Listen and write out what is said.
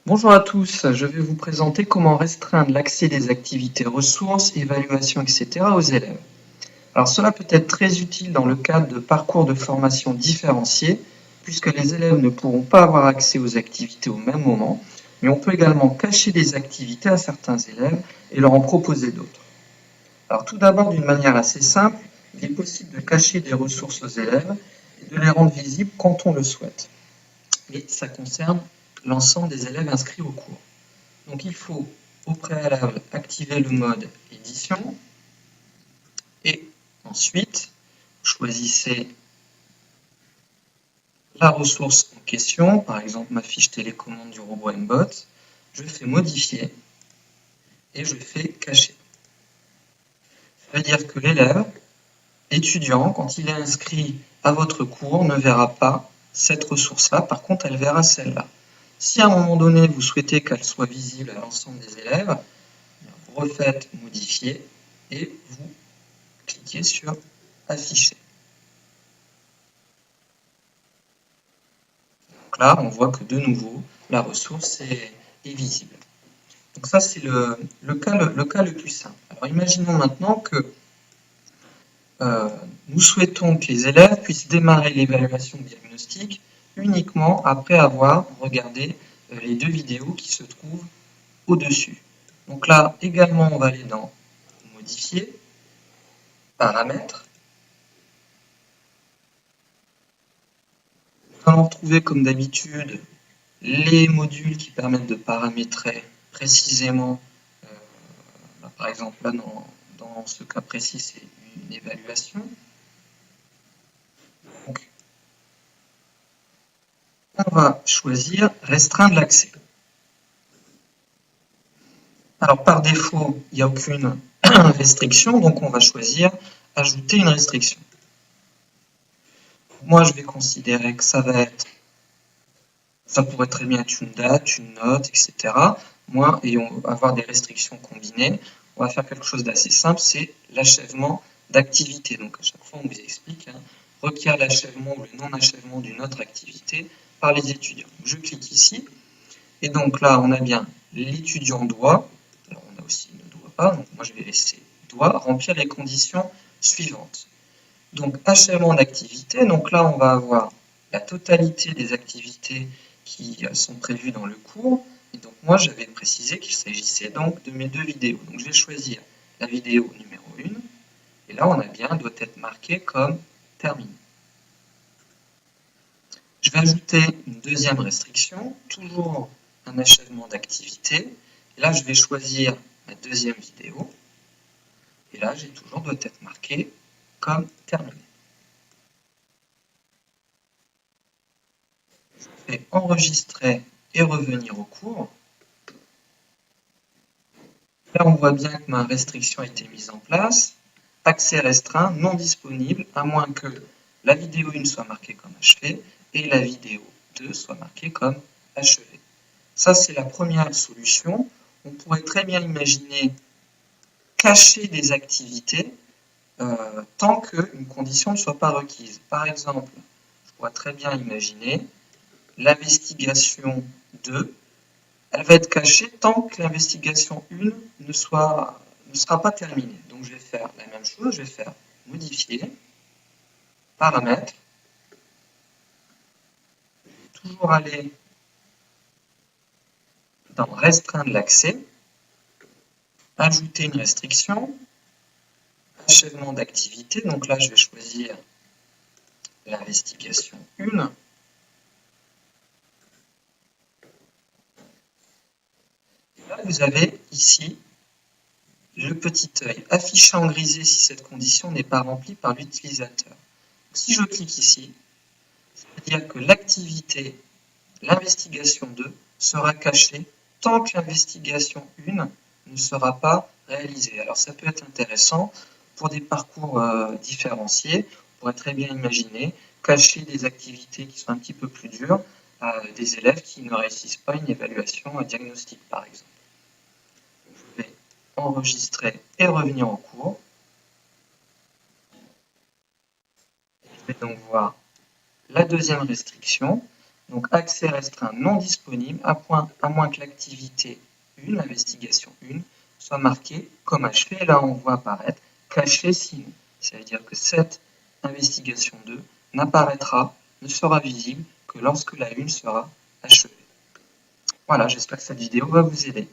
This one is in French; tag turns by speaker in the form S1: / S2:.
S1: Bonjour à tous, je vais vous présenter comment restreindre l'accès des activités ressources, évaluation, etc. aux élèves. Alors cela peut être très utile dans le cadre de parcours de formation différenciés, puisque les élèves ne pourront pas avoir accès aux activités au même moment, mais on peut également cacher des activités à certains élèves et leur en proposer d'autres. Alors tout d'abord, d'une manière assez simple, il est possible de cacher des ressources aux élèves et de les rendre visibles quand on le souhaite. Mais ça concerne l'ensemble des élèves inscrits au cours. Donc il faut au préalable activer le mode édition et ensuite choisissez la ressource en question, par exemple ma fiche télécommande du robot Mbot, je fais modifier et je fais cacher. Ça veut dire que l'élève, étudiant, quand il est inscrit à votre cours, ne verra pas cette ressource-là, par contre elle verra celle-là. Si à un moment donné vous souhaitez qu'elle soit visible à l'ensemble des élèves, vous refaites modifier et vous cliquez sur afficher. Donc là, on voit que de nouveau, la ressource est visible. Donc ça, c'est le cas le plus simple. Alors imaginons maintenant que nous souhaitons que les élèves puissent démarrer l'évaluation diagnostique uniquement après avoir regardé les deux vidéos qui se trouvent au-dessus. Donc là, également, on va aller dans Modifier, Paramètres. Nous allons retrouver comme d'habitude les modules qui permettent de paramétrer précisément, par exemple là dans ce cas précis c'est une évaluation. Donc, on va choisir restreindre l'accès. Alors par défaut il n'y a aucune restriction, donc on va choisir ajouter une restriction. Moi je vais considérer que ça pourrait très bien être une date, une note, etc. Moi, et on va avoir des restrictions combinées, on va faire quelque chose d'assez simple, c'est l'achèvement d'activité. Donc à chaque fois, on vous explique, requiert l'achèvement ou le non-achèvement d'une autre activité par les étudiants. Je clique ici, et donc là, on a bien l'étudiant doit, alors on a aussi ne doit pas, donc moi je vais laisser doit, remplir les conditions suivantes. Donc achèvement d'activité, donc là on va avoir la totalité des activités qui sont prévues dans le cours. Et donc moi j'avais précisé qu'il s'agissait donc de mes deux vidéos. Donc je vais choisir la vidéo numéro 1. Et là on a bien, doit être marqué comme terminé. Je vais ajouter une deuxième restriction, toujours un achèvement d'activité. Et là je vais choisir ma deuxième vidéo. Et là j'ai toujours doit être marqué comme terminé. Je vais enregistrer et revenir au cours. Là, on voit bien que ma restriction a été mise en place. Accès restreint, non disponible, à moins que la vidéo 1 soit marquée comme achevée et la vidéo 2 soit marquée comme achevée. Ça, c'est la première solution. On pourrait très bien imaginer cacher des activités tant qu'une condition ne soit pas requise. Par exemple, je pourrais très bien imaginer l'investigation 2, elle va être cachée tant que l'investigation 1 ne sera pas terminée. Donc je vais faire la même chose, je vais faire modifier, paramètres, toujours aller dans restreindre l'accès, ajouter une restriction, achèvement d'activité, donc là je vais choisir l'investigation 1. Là vous avez ici le petit œil affiché en grisé si cette condition n'est pas remplie par l'utilisateur. Si je clique ici, c'est-à-dire que l'activité, l'investigation 2, sera cachée tant que l'investigation 1 ne sera pas réalisée. Alors ça peut être intéressant pour des parcours différenciés. On pourrait très bien imaginer cacher des activités qui sont un petit peu plus dures à des élèves qui ne réussissent pas une évaluation diagnostique, par exemple. Je vais enregistrer et revenir au cours. Je vais donc voir la deuxième restriction. Donc accès restreint non disponible, à moins que l'activité 1, l'investigation 1, soit marquée comme achevé. Et là, on voit apparaître caché sinon. Ça veut dire que cette investigation 2 n'apparaîtra, ne sera visible que lorsque la 1 sera achevée. Voilà, j'espère que cette vidéo va vous aider.